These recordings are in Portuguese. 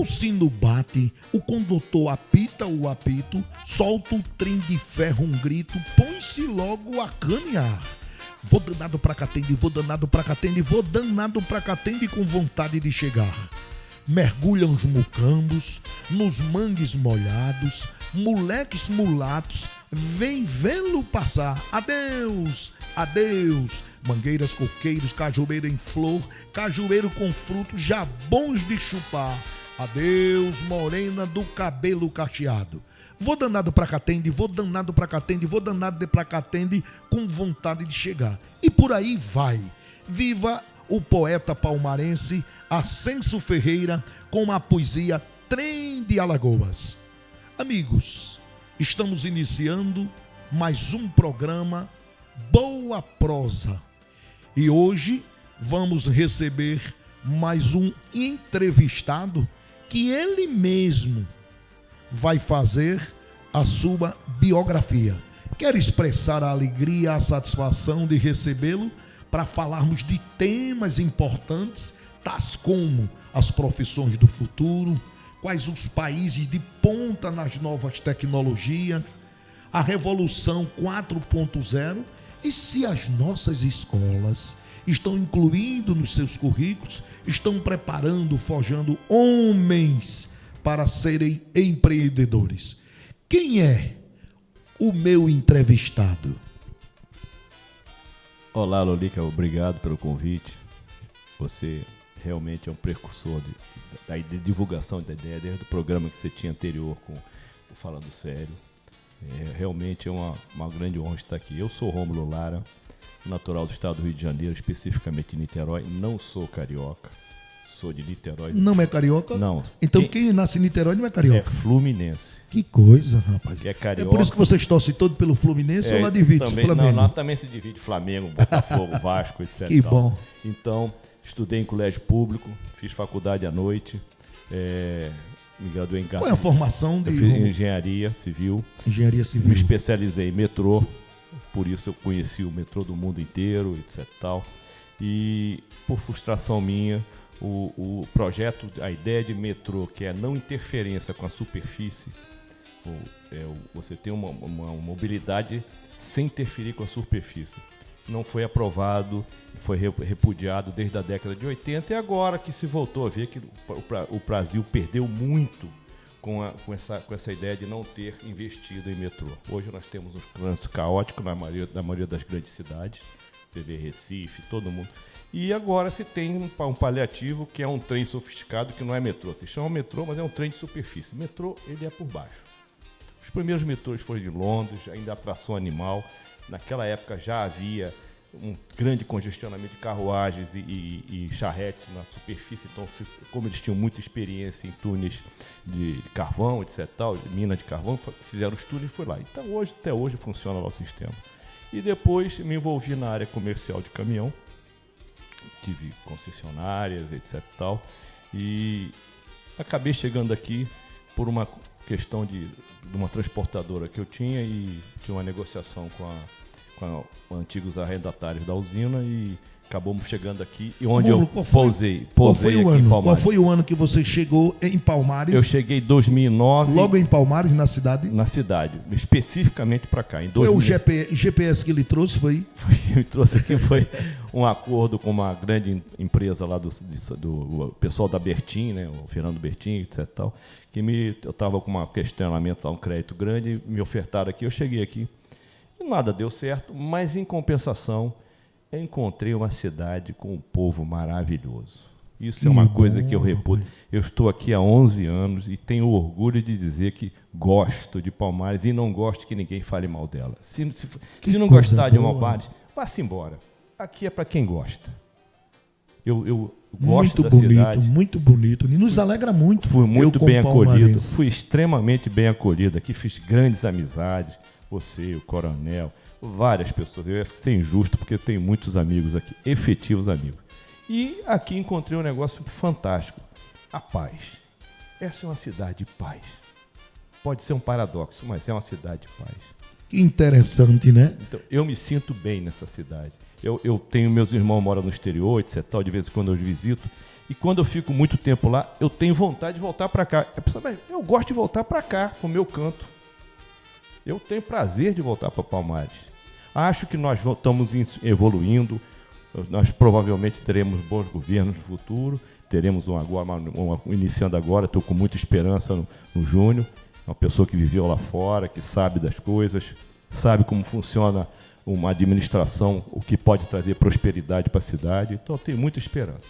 O sino bate, o condutor apita o apito, solta o trem de ferro um grito, põe-se logo a caminhar. Vou danado pra Catende, vou danado pra Catende, vou danado pra Catende com vontade de chegar. Mergulham os mucambos, nos mangues molhados, moleques mulatos, vem vê-lo passar. Adeus, adeus, mangueiras, coqueiros, cajueiro em flor, cajueiro com frutos já bons de chupar. Adeus, morena do cabelo cacheado. Vou danado pra Catende, vou danado pra Catende, vou danado pra Catende com vontade de chegar. E por aí vai. Viva o poeta palmarense Ascenso Ferreira com a poesia Trem de Alagoas. Amigos, estamos iniciando mais um programa Boa Prosa. E hoje vamos receber mais um entrevistado que ele mesmo vai fazer a sua biografia. Quero expressar a alegria, a satisfação de recebê-lo para falarmos de temas importantes, tais como as profissões do futuro, quais os países de ponta nas novas tecnologias, a Revolução 4.0 e se as nossas escolas estão incluindo nos seus currículos, estão preparando, forjando homens para serem empreendedores. Quem é o meu entrevistado? Olá, Lolica, obrigado pelo convite. Você realmente é um precursor da divulgação da ideia, desde o programa que você tinha anterior com o Falando Sério. Realmente é uma grande honra estar aqui. Eu sou Rômulo Lara, natural do estado do Rio de Janeiro, especificamente de Niterói. Não sou carioca, sou de Niterói. Não é carioca? Não. Então quem nasce em Niterói não é carioca? É fluminense. Que coisa, rapaz. Que é carioca. É por isso que vocês torcem todo pelo Fluminense ou lá divide também, Flamengo? Não, lá também se divide Flamengo, Botafogo, Vasco, etc. Que bom. Então, estudei em colégio público, fiz faculdade à noite, me graduei em Qual é a formação de... Eu fiz engenharia civil. Engenharia civil. Me especializei em metrô, por isso eu conheci o metrô do mundo inteiro, etc. Tal. E, por frustração minha, o projeto, a ideia de metrô, que é a não interferência com a superfície, você tem uma mobilidade sem interferir com a superfície, não foi aprovado, foi repudiado desde a década de 80 e agora que se voltou a ver que o Brasil perdeu muito com essa ideia de não ter investido em metrô. Hoje nós temos um trânsito caótico na maioria das grandes cidades, você vê Recife, todo mundo. E agora se tem um paliativo que é um trem sofisticado que não é metrô. Se chama metrô, mas é um trem de superfície. Metrô, ele é por baixo. Os primeiros metrôs foram de Londres, ainda atração animal. Naquela época já havia um grande congestionamento de carruagens e charretes na superfície. Então, como eles tinham muita experiência em túneis de carvão, etc., tal, de mina de carvão, fizeram os túneis e foi lá. Então, até hoje funciona lá o sistema. E depois me envolvi na área comercial de caminhão. Tive concessionárias, etc. Tal, e acabei chegando aqui por uma questão de uma transportadora que eu tinha e tinha uma negociação com antigos arrendatários da usina e acabamos chegando aqui e onde eu pousei aqui em Palmares. Qual foi o ano que você chegou em Palmares? Eu cheguei em 2009. Logo em Palmares, na cidade? Na cidade, especificamente para cá. Foi o GPS que ele trouxe, foi? Me trouxe aqui, foi um acordo com uma grande empresa lá do pessoal da Bertin, né, o Fernando Bertin, etc. Tal, que eu estava com um questionamento lá, um crédito grande, me ofertaram aqui, eu cheguei aqui. E nada deu certo, mas em compensação, eu encontrei uma cidade com um povo maravilhoso. Isso é uma coisa que eu reputo. Eu estou aqui há 11 anos e tenho orgulho de dizer que gosto de Palmares e não gosto que ninguém fale mal dela. Se não gostar de Palmares, vá-se embora. Aqui é para quem gosta. Eu gosto da cidade. Muito bonito. E nos alegra muito. Fui muito bem acolhido. Fui extremamente bem acolhido. Aqui fiz grandes amizades. Você, o Coronel, várias pessoas. Eu ia ser injusto porque eu tenho muitos amigos aqui, efetivos amigos. E aqui encontrei um negócio fantástico, a paz. Essa é uma cidade de paz. Pode ser um paradoxo, mas é uma cidade de paz. Que interessante, né? Então, eu me sinto bem nessa cidade. Eu tenho meus irmãos moram no exterior, etc. De vez em quando eu os visito. E quando eu fico muito tempo lá, eu tenho vontade de voltar para cá. Eu gosto de voltar para cá, com o meu canto. Eu tenho prazer de voltar para Palmares. Acho que nós estamos evoluindo. Nós provavelmente teremos bons governos no futuro. Teremos iniciando agora, estou com muita esperança no Júnior. Uma pessoa que viveu lá fora, que sabe das coisas, sabe como funciona uma administração, o que pode trazer prosperidade para a cidade. Então, eu tenho muita esperança.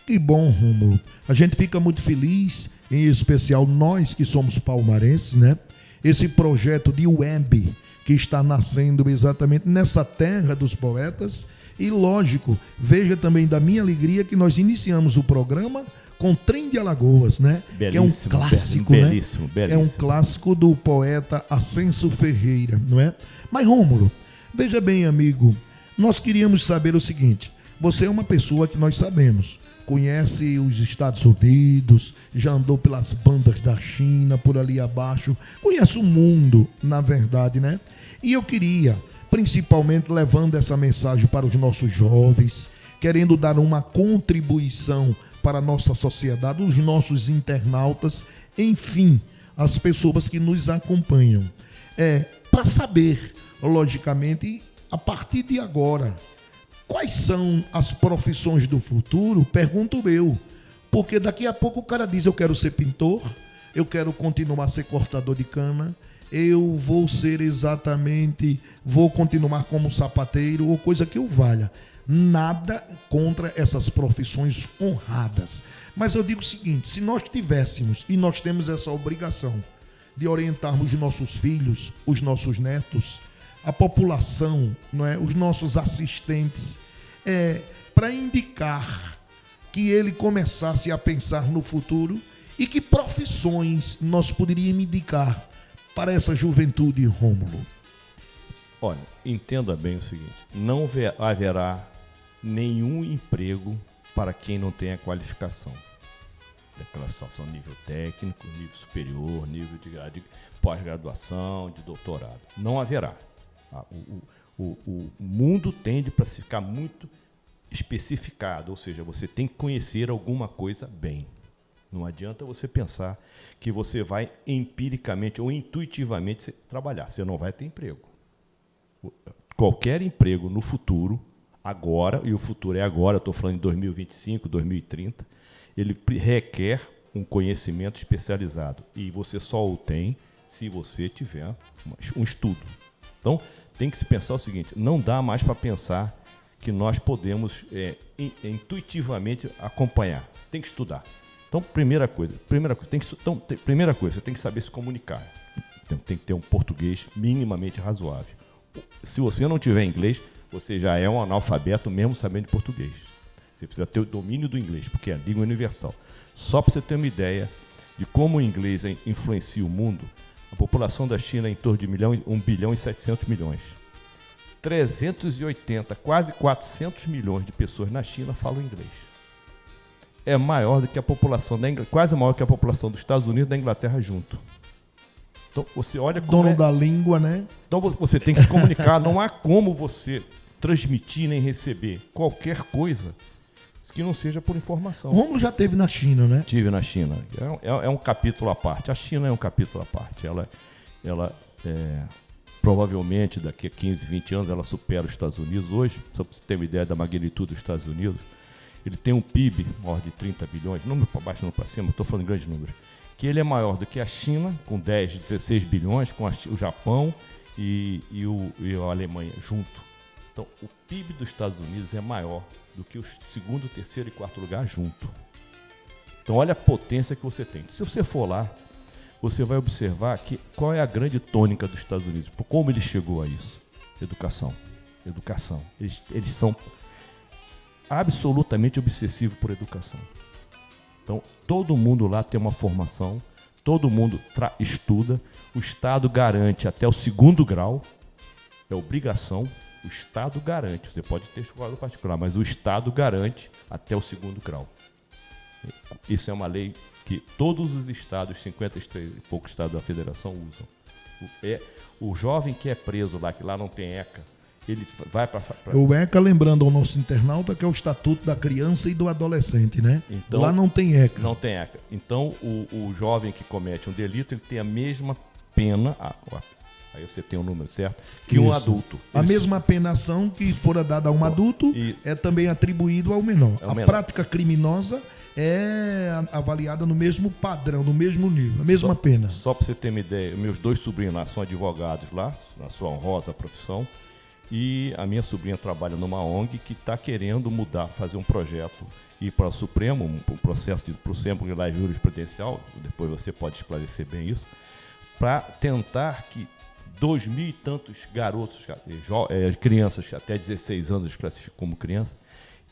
Que bom, Rômulo. A gente fica muito feliz, em especial nós que somos palmarenses, né? Esse projeto de web que está nascendo exatamente nessa terra dos poetas. E, lógico, veja também da minha alegria que nós iniciamos o programa com Trem de Alagoas, né? Belíssimo, que é um clássico, belíssimo, né? Belíssimo. É um clássico do poeta Ascenso Ferreira, não é? Mas, Rômulo, veja bem, amigo, nós queríamos saber o seguinte: você é uma pessoa que nós sabemos, conhece os Estados Unidos, já andou pelas bandas da China, por ali abaixo, conhece o mundo, na verdade, né? E eu queria, principalmente levando essa mensagem para os nossos jovens, querendo dar uma contribuição para a nossa sociedade, os nossos internautas, enfim, as pessoas que nos acompanham. Para saber, logicamente, a partir de agora, quais são as profissões do futuro? Pergunto eu. Porque daqui a pouco o cara diz: eu quero ser pintor, eu quero continuar a ser cortador de cana, eu vou continuar como sapateiro ou coisa que o valha. Nada contra essas profissões honradas. Mas eu digo o seguinte: se nós tivéssemos, e nós temos essa obrigação, de orientarmos os nossos filhos, os nossos netos, a população, não é? Os nossos assistentes, para indicar que ele começasse a pensar no futuro e que profissões nós poderíamos indicar para essa juventude, Rômulo. Olha, entenda bem o seguinte: não haverá nenhum emprego para quem não tenha qualificação. Aquela situação nível técnico, nível superior, nível de pós-graduação, de doutorado. Não haverá. O mundo tende para ficar muito especificado, ou seja, você tem que conhecer alguma coisa bem. Não adianta você pensar que você vai empiricamente ou intuitivamente trabalhar. Você não vai ter emprego. Qualquer emprego no futuro, agora, e o futuro é agora, eu estou falando em 2025, 2030, ele requer um conhecimento especializado. E você só o tem se você tiver um estudo. Então, tem que se pensar o seguinte: não dá mais para pensar que nós podemos intuitivamente acompanhar. Tem que estudar. Então, primeira coisa, você tem que saber se comunicar. Então, tem que ter um português minimamente razoável. Se você não tiver inglês, você já é um analfabeto mesmo sabendo de português. Você precisa ter o domínio do inglês, porque é a língua universal. Só para você ter uma ideia de como o inglês influencia o mundo, a população da China é em torno de 1 bilhão e 700 milhões. 380, quase 400 milhões de pessoas na China falam inglês. É maior do que a população quase maior que a população dos Estados Unidos e da Inglaterra junto. Então você olha como dono da língua, né? Então você tem que se comunicar. Não há como você transmitir nem receber qualquer coisa que não seja por informação. Rômulo já esteve na China, né? Tive na China. É um capítulo à parte. A China é um capítulo à parte. Ela provavelmente daqui a 15, 20 anos ela supera os Estados Unidos. Hoje, só para você ter uma ideia da magnitude dos Estados Unidos, ele tem um PIB maior de 30 bilhões, número para baixo, número para cima, estou falando em grandes números, que ele é maior do que a China, com 10, 16 bilhões, com o Japão e a Alemanha junto. Então, o PIB dos Estados Unidos é maior do que o segundo, terceiro e quarto lugar junto. Então, olha a potência que você tem. Se você for lá, você vai observar qual é a grande tônica dos Estados Unidos, como ele chegou a isso. Educação. Eles são absolutamente obsessivos por educação. Então, todo mundo lá tem uma formação, todo mundo estuda, o Estado garante até o segundo grau, é obrigação, o Estado garante, você pode ter escola particular, mas o Estado garante até o segundo grau. Isso é uma lei que todos os estados, 53 e poucos estados da federação usam. O jovem que é preso lá, que lá não tem ECA, ele vai para... O ECA, lembrando ao nosso internauta, que é o Estatuto da Criança e do Adolescente, né? Então, lá não tem ECA. Não tem ECA. Então, o jovem que comete um delito, ele tem a mesma pena, aí você tem o número certo, que um adulto. A mesma penação que fora dada a um adulto é também atribuído ao menor. A prática criminosa é avaliada no mesmo padrão, no mesmo nível, a mesma pena. Só para você ter uma ideia, meus 2 sobrinhos lá são advogados lá, na sua honrosa profissão, e a minha sobrinha trabalha numa ONG que está querendo mudar, fazer um projeto, ir para o Supremo, um processo para o Supremo lá jurisprudencial, depois você pode esclarecer bem isso, para tentar que 2.000 e tantos garotos, crianças até 16 anos classificam como criança,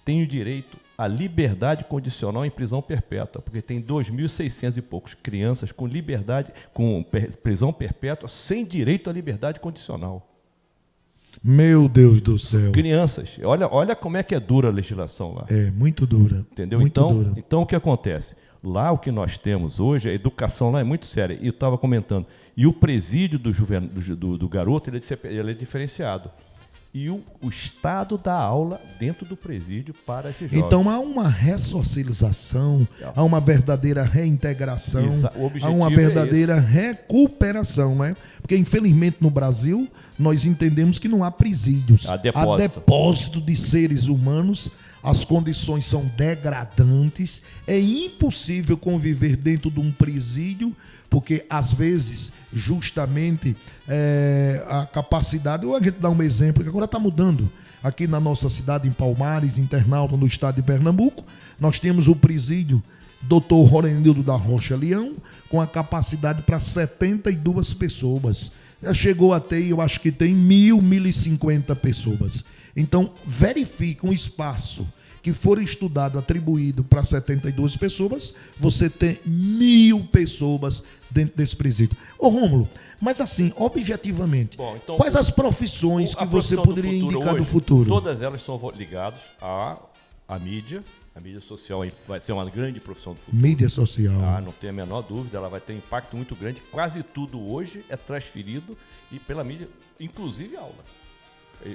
tenham direito à liberdade condicional em prisão perpétua, porque tem 2.600 e poucos crianças com liberdade, com prisão perpétua, sem direito à liberdade condicional. Meu Deus do céu. Crianças. Olha como é que é dura a legislação lá. É, muito dura. Entendeu? Muito dura. Então, o que acontece? Lá, o que nós temos hoje, a educação lá é muito séria. E eu estava comentando. E o presídio do garoto, ele é diferenciado. E o Estado dá aula dentro do presídio para esses jovens. Então há uma ressocialização, há uma verdadeira reintegração, há uma verdadeira recuperação, né? Porque infelizmente no Brasil nós entendemos que não há presídios, há depósito de seres humanos, as condições são degradantes, é impossível conviver dentro de um presídio, porque às vezes justamente a capacidade, ou a gente dá um exemplo que agora está mudando aqui na nossa cidade, em Palmares, internauta, no estado de Pernambuco, nós temos o presídio Dr. Rorenildo da Rocha Leão, com a capacidade para 72 pessoas. Já chegou a ter, eu acho que tem 1.050 pessoas. Então, verifique um espaço que for estudado, atribuído para 72 pessoas, você tem 1.000 pessoas dentro desse presídio. Ô Rômulo, mas assim, objetivamente, então, quais as profissões que você poderia indicar do futuro? Todas elas são ligadas à mídia. A mídia social vai ser uma grande profissão do futuro. Mídia social. Não tem a menor dúvida, ela vai ter um impacto muito grande. Quase tudo hoje é transferido e pela mídia, inclusive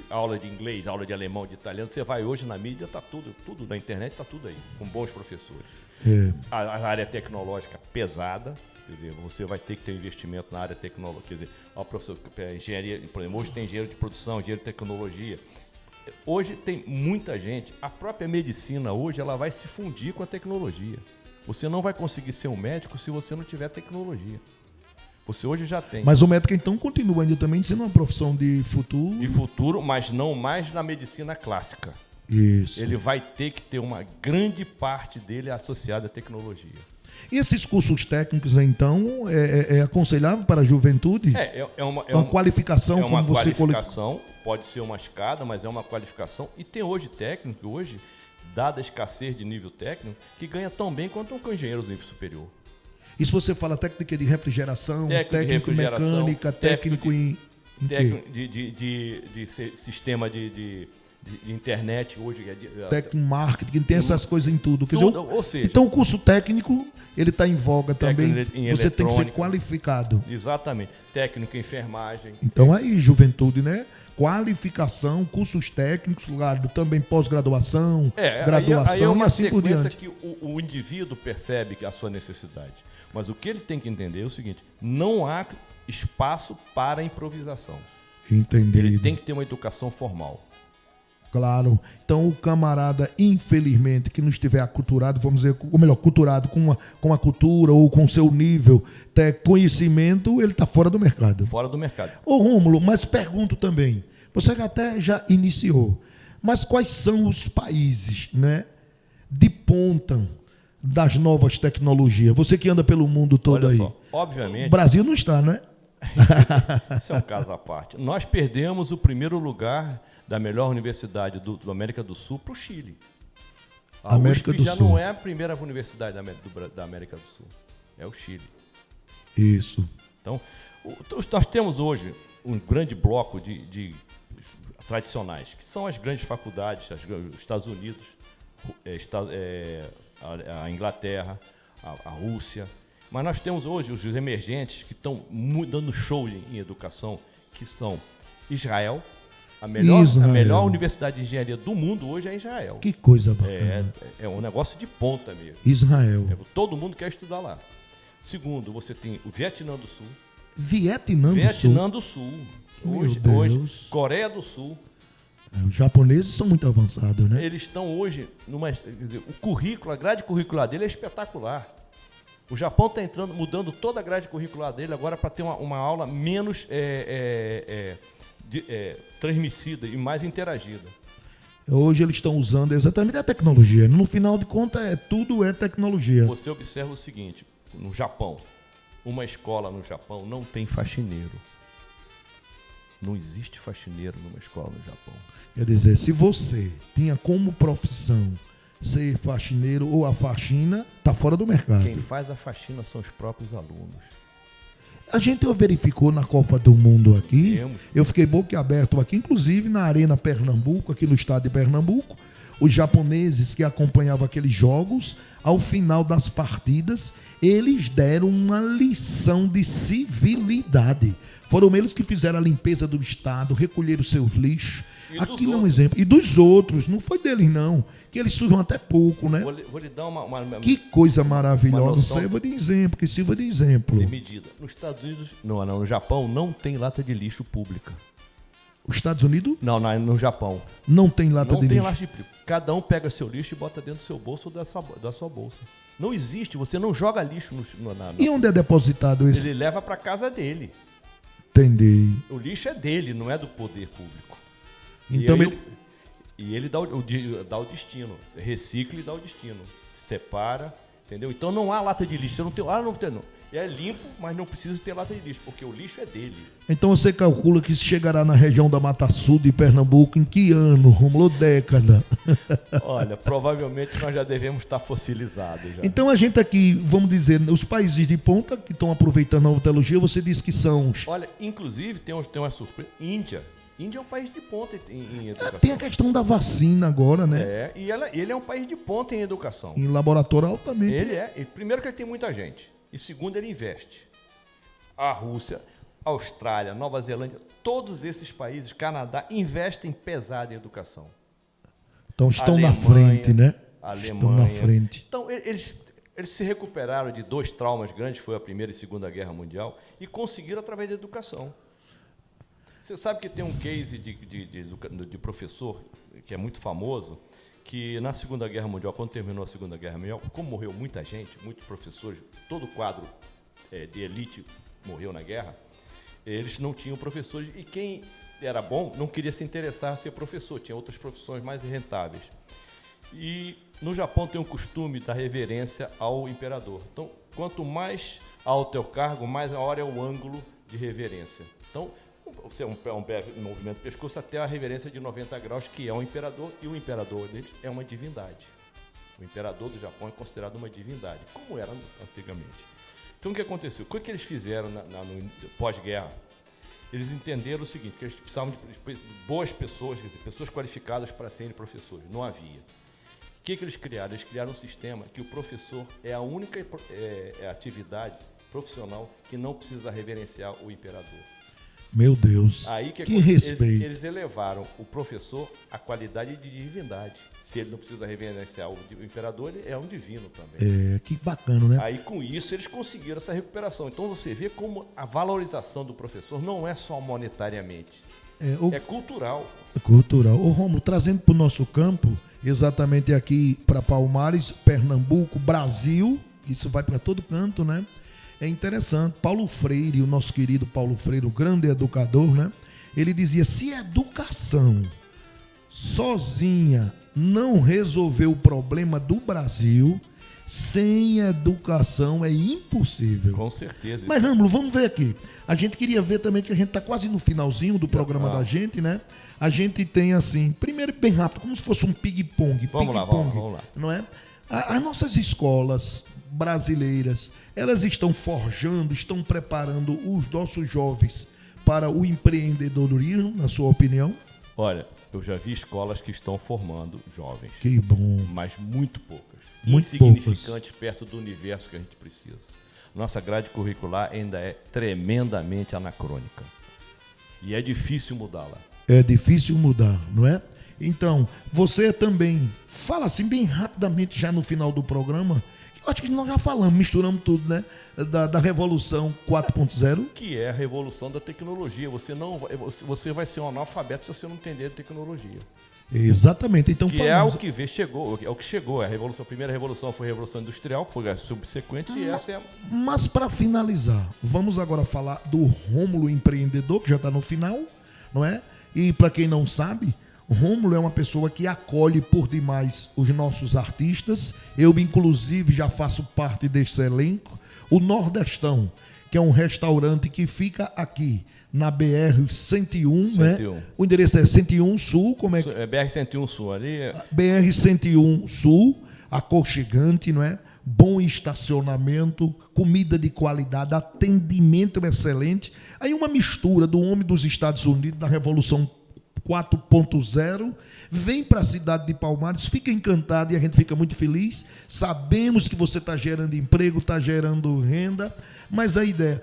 aula de inglês, aula de alemão, de italiano. Você vai hoje na mídia, está tudo na internet, está tudo aí, com bons professores. A área tecnológica pesada, quer dizer, você vai ter que ter investimento na área tecnológica. Quer dizer, engenharia, por exemplo, hoje tem engenheiro de produção, engenheiro de tecnologia. Hoje tem muita gente, a própria medicina hoje ela vai se fundir com a tecnologia. Você não vai conseguir ser um médico se você não tiver tecnologia. Você hoje já tem. Mas o médico então continua ainda também sendo uma profissão de futuro? De futuro, mas não mais na medicina clássica. Isso. Ele vai ter que ter uma grande parte dele associada à tecnologia. E esses cursos técnicos, então, é aconselhável para a juventude? Uma qualificação, como você... É uma qualificação, pode ser uma escada, mas é uma qualificação. E tem hoje técnico, dada a escassez de nível técnico, que ganha tão bem quanto um engenheiro do nível superior. E se você fala técnica de refrigeração, técnico mecânica, técnico de sistema de internet hoje, técnico marketing, tem essas coisas em tudo. Quer dizer, ou seja, então o curso técnico ele está em voga também. Você tem que ser qualificado. Exatamente. Técnico em enfermagem. Então aí, juventude, né? Qualificação, cursos técnicos, também pós-graduação, graduação e assim por diante. Que o indivíduo percebe que a sua necessidade. Mas o que ele tem que entender é o seguinte: não há espaço para improvisação. Entendido. Ele tem que ter uma educação formal. Claro. Então o camarada, infelizmente, que não estiver aculturado, vamos dizer, ou melhor, culturado com a cultura ou com seu nível de conhecimento, ele está fora do mercado. Fora do mercado. Ô Rômulo, mas pergunto também, você até já iniciou, mas quais são os países, né, de ponta das novas tecnologias? Você que anda pelo mundo todo. Olha aí. Só, obviamente. O Brasil não está, né? Isso é um caso à parte. Nós perdemos o primeiro lugar da melhor universidade da América do Sul para o Chile. A USP já não é a primeira universidade da América do Sul, é o Chile. Isso. Então, nós temos hoje um grande bloco de tradicionais, que são as grandes faculdades, os Estados Unidos, a Inglaterra, a Rússia. Mas nós temos hoje os emergentes que estão dando show em educação, que são Israel, A melhor Israel. universidade de engenharia do mundo hoje é em Israel. Que coisa bacana. É um negócio de ponta mesmo. Israel. Todo mundo quer estudar lá. Segundo, você tem o Vietnã do Sul. Vietnã do Sul. Meu Hoje, Deus. Coreia do Sul. Os japoneses são muito avançados, né? Eles estão hoje quer dizer, o currículo, a grade curricular dele é espetacular. O Japão está mudando toda a grade curricular dele agora para ter uma aula menos transmissida e mais interagida. Hoje eles estão usando exatamente a tecnologia. No final de contas, tudo é tecnologia. Você observa o seguinte, no Japão, uma escola no Japão não tem faxineiro. Não existe faxineiro numa escola no Japão. Quer dizer, se você tinha como profissão ser faxineiro ou a faxina, tá fora do mercado. Quem faz a faxina são os próprios alunos. A gente verificou na Copa do Mundo aqui, Temos. eu fiquei boquiaberto aqui, inclusive na Arena Pernambuco, aqui no estado de Pernambuco, os japoneses que acompanhavam aqueles jogos, ao final das partidas, eles deram uma lição de civilidade. Foram eles que fizeram a limpeza do estado, recolheram seus lixos. Aquilo é um exemplo. E dos outros, não foi deles não, que eles sujam até pouco, né? Vou lhe dar uma Que coisa maravilhosa, noção serva de exemplo, que sirva de exemplo. de medida. Nos Estados Unidos, no Japão, não tem lata de lixo pública. Os Estados Unidos Não, no Japão. não tem lata Não de tem lixo. lata de lixo. Cada um pega seu lixo e bota dentro do seu bolso ou da sua bolsa. Não existe, você não joga lixo E onde é depositado esse? Ele leva para casa dele. Entendi. O lixo é dele, não é do poder público. Então E ele dá o destino. Recicla e dá o destino. Separa, entendeu? Então não há lata de lixo. Você não tem. Não tem, não. É limpo, mas não precisa ter lata de lixo, porque o lixo é dele. Então você calcula que isso chegará na região da Mata Sul de Pernambuco em que ano, Rômulo? Década. Olha, provavelmente nós já devemos estar fossilizados. Já. Então a gente aqui, vamos dizer, os países de ponta que estão aproveitando a nova tecnologia, você disse que são os... Olha, inclusive tem uma surpresa. Índia é um país de ponta em educação. Tem a questão da vacina agora, né? E ele é um país de ponta em educação. Em laboratório altamente. Ele é. Primeiro que ele tem muita gente. E segundo, ele investe. A Rússia, a Austrália, Nova Zelândia, todos esses países, Canadá, investem pesado em educação. Então estão Alemanha, na frente, né? Alemanha. Estão na frente. Então, eles se recuperaram de dois traumas grandes, foi a Primeira e Segunda Guerra Mundial, e conseguiram através da educação. Você sabe que tem um case de professor, que é muito famoso, que na Segunda Guerra Mundial, quando terminou a Segunda Guerra Mundial, como morreu muita gente, muitos professores, todo o quadro de elite morreu na guerra, eles não tinham professores, e quem era bom não queria se interessar a ser professor, tinha outras profissões mais rentáveis. E no Japão tem o costume da reverência ao imperador. Então, quanto mais alto é o cargo, mais maior é o ângulo de reverência. Então, você é um breve movimento do pescoço até a reverência de 90 graus, que é o imperador, e o imperador deles é uma divindade. O imperador do Japão é considerado uma divindade, como era antigamente. Então, o que aconteceu? O que eles fizeram no pós-guerra? Eles entenderam o seguinte, que eles precisavam de boas pessoas, quer dizer, pessoas qualificadas para serem professores. Não havia. O que eles criaram? Eles criaram um sistema que o professor é a única atividade profissional que não precisa reverenciar o imperador. Meu Deus, Aí que respeito. Eles elevaram o professor à qualidade de divindade. Se ele não precisa reverenciar o imperador, ele é um divino também. Que bacana, né? Aí, com isso, eles conseguiram essa recuperação. Então, você vê como a valorização do professor não é só monetariamente, é cultural. Cultural. Ô, Rômulo, trazendo para o nosso campo, exatamente aqui para Palmares, Pernambuco, Brasil, isso vai para todo canto, né? É interessante. Paulo Freire, o nosso querido Paulo Freire, o grande educador, né? Ele dizia, se a educação sozinha não resolver o problema do Brasil, sem educação é impossível. Com certeza. Mas, Rômulo, vamos ver aqui. A gente queria ver também que a gente está quase no finalzinho do programa da gente, né? A gente tem assim, primeiro bem rápido, como se fosse um ping-pong. Vamos lá. Não é? As nossas escolas brasileiras, elas estão forjando, estão preparando os nossos jovens para o empreendedorismo, na sua opinião? Olha, eu já vi escolas que estão formando jovens. Que bom. Mas muito poucas. Muito insignificantes perto do universo que a gente precisa. Nossa grade curricular ainda é tremendamente anacrônica. E é difícil mudá-la. É difícil mudar, não é? Então, você também fala assim bem rapidamente já no final do programa, que eu acho que nós já falamos, misturamos tudo, né? Da Revolução 4.0. Que é a revolução da tecnologia. Você vai ser um analfabeto se você não entender de tecnologia. Exatamente. Então, que falamos... é o que chegou. A primeira revolução foi a Revolução Industrial, foi a subsequente, e essa é a... Mas para finalizar, vamos agora falar do Rômulo empreendedor, que já está no final, não é? E para quem não sabe, Rômulo é uma pessoa que acolhe por demais os nossos artistas. Eu, inclusive, já faço parte desse elenco. O Nordestão, que é um restaurante que fica aqui na BR-101, né? O endereço é 101 Sul, como é? É BR-101 Sul, ali. BR-101 Sul, aconchegante, não é? Bom estacionamento, comida de qualidade, atendimento excelente. Aí uma mistura do homem dos Estados Unidos, da Revolução 4.0, vem para a cidade de Palmares, fica encantado e a gente fica muito feliz. Sabemos que você está gerando emprego, está gerando renda, mas a ideia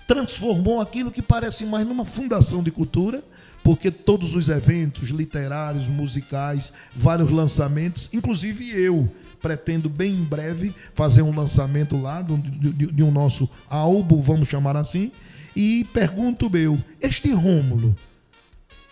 transformou aquilo que parece mais numa fundação de cultura, porque todos os eventos literários, musicais, vários lançamentos, inclusive eu pretendo bem em breve fazer um lançamento lá de um nosso álbum, vamos chamar assim, e pergunto este Rômulo,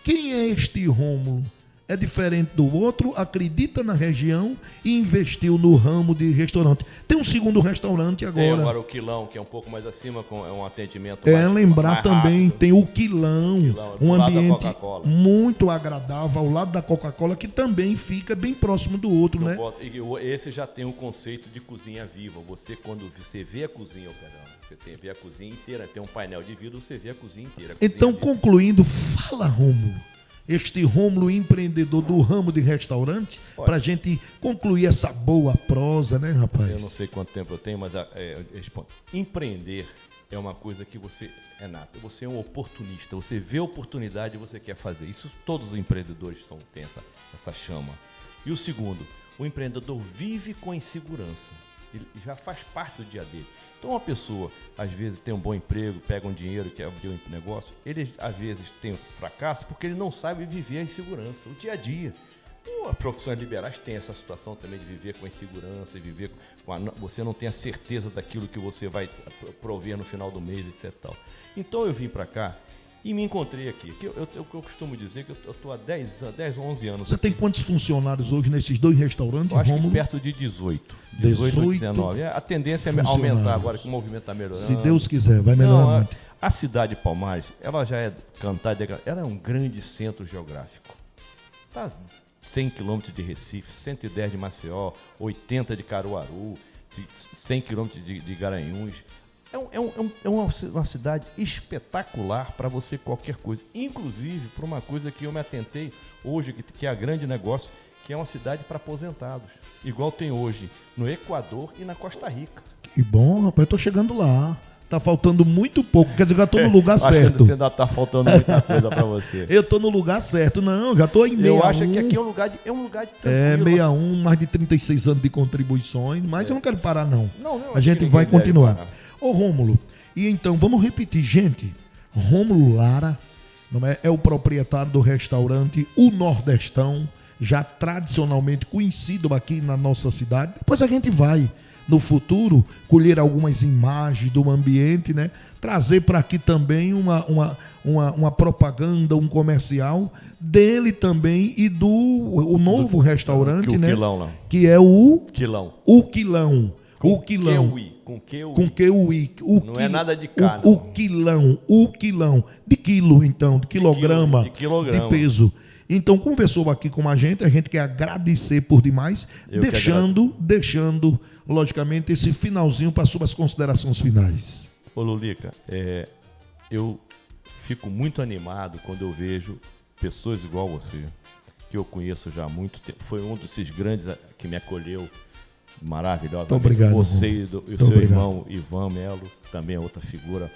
quem é este Rômulo? É diferente do outro, acredita na região e investiu no ramo de restaurante. Tem um segundo restaurante agora. Tem agora o Quilão, que é um pouco mais acima, é um atendimento mais também, rápido. Tem o Quilão, um ambiente muito agradável, ao lado da Coca-Cola, que também fica bem próximo do outro, né? Esse já tem um conceito de cozinha viva. Quando você vê a cozinha operando, você vê a cozinha inteira, tem um painel de vidro, você vê a cozinha inteira. Então, concluindo, fala, Rômulo. Este Rômulo empreendedor do ramo de restaurante, para a gente concluir essa boa prosa, né, rapaz? Eu não sei quanto tempo eu tenho, mas empreender é uma coisa que você é nato. Você é um oportunista, você vê a oportunidade e você quer fazer. Isso todos os empreendedores têm essa chama. E o segundo, o empreendedor vive com insegurança. Ele já faz parte do dia dele. Então, uma pessoa, às vezes, tem um bom emprego, pega um dinheiro, quer abrir um negócio, ele, às vezes, tem um fracasso porque ele não sabe viver a insegurança, o dia a dia. As profissões liberais têm essa situação também de viver com a insegurança, e viver você não tem a certeza daquilo que você vai prover no final do mês, etc. Então, eu vim para cá e me encontrei aqui. Eu costumo dizer que eu estou há 10 ou 11 anos. Você tem quantos funcionários hoje nesses dois restaurantes? Eu acho que perto de 18 ou 19. A tendência é aumentar agora, que o movimento está melhorando. Se Deus quiser, vai melhorar muito. A cidade de Palmares, ela já é cantada, ela é um grande centro geográfico. Está 100 quilômetros de Recife, 110 de Maceió, 80 de Caruaru, 100 quilômetros de Garanhuns. É uma cidade espetacular para você qualquer coisa. Inclusive, para uma coisa que eu me atentei hoje, que é a grande negócio, que é uma cidade para aposentados. Igual tem hoje no Equador e na Costa Rica. Que bom, rapaz, eu tô chegando lá. Tá faltando muito pouco, quer dizer que eu tô no lugar certo. Acho que você ainda tá faltando muita coisa para você. Eu tô no lugar certo, não, já tô em 61. Eu acho que aqui é um lugar de tranquilo. 61, mais de 36 anos de contribuições, mas eu não quero parar não. A gente vai continuar. Ô Rômulo, e então vamos repetir, gente. Rômulo Lara é o proprietário do restaurante O Nordestão, já tradicionalmente conhecido aqui na nossa cidade. Depois a gente vai, no futuro, colher algumas imagens do ambiente, né? Trazer para aqui também uma propaganda, um comercial dele também e do novo restaurante, né? Quilão, não. Que é o Quilão. O Quilão. O Quilão. Com QUI. Não é nada de cá, não. O quilão. De quilo, então, de quilograma, de peso. Então, conversou aqui com a gente quer agradecer por demais, deixando, logicamente, esse finalzinho para suas considerações finais. Ô Lulica, eu fico muito animado quando eu vejo pessoas igual você, que eu conheço já há muito tempo. Foi um desses grandes que me acolheu maravilhosamente. Obrigado. Você e o seu irmão Ivan Melo, também é outra figura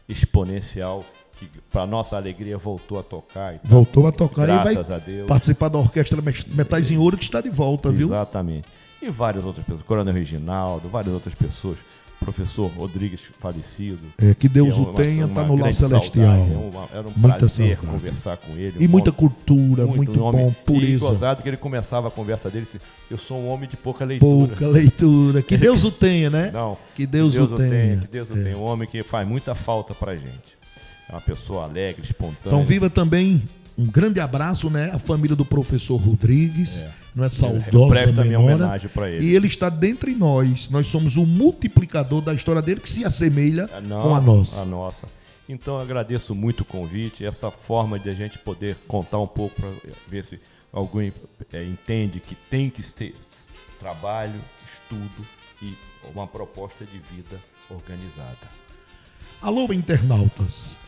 exponencial, que para nossa alegria voltou a tocar. Voltou a tocar graças e vai a Deus. Participar da Orquestra Metais em Ouro, que está de volta, viu? Exatamente. E várias outras pessoas, Coronel Reginaldo, várias outras pessoas. professor Rodrigues falecido. Que Deus que o tenha, está no lar grande celestial. saudade, era um Muita prazer saudade. conversar com ele. E muita cultura, muito homem, bom, E pureza. gozado que ele começava a conversa dele assim, eu sou um homem de pouca leitura. Pouca leitura. Que Deus o tenha, né? Não, Que Deus o tenha. Que Deus o tenha. Um homem que faz muita falta pra gente. É uma pessoa alegre, espontânea. Então viva também um grande abraço, né? A família do professor Rodrigues, não é Eu saudosa presto a minha memória. homenagem pra ele. E ele está dentre nós. Nós somos o multiplicador da história dele que se assemelha com a nossa. A nossa. Então eu agradeço muito o convite, essa forma de a gente poder contar um pouco para ver se alguém entende que tem que ter trabalho, estudo e uma proposta de vida organizada. Alô, internautas.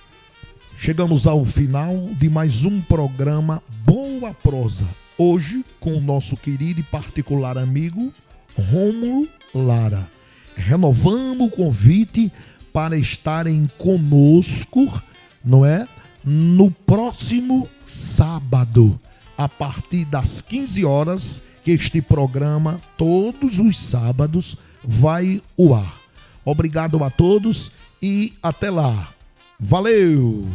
Chegamos ao final de mais um programa Boa Prosa. Hoje com o nosso querido e particular amigo Rômulo Lara. Renovamos o convite para estarem conosco, não é? No próximo sábado, a partir das 15 horas, que este programa, todos os sábados, vai ao ar. Obrigado a todos e até lá. Valeu!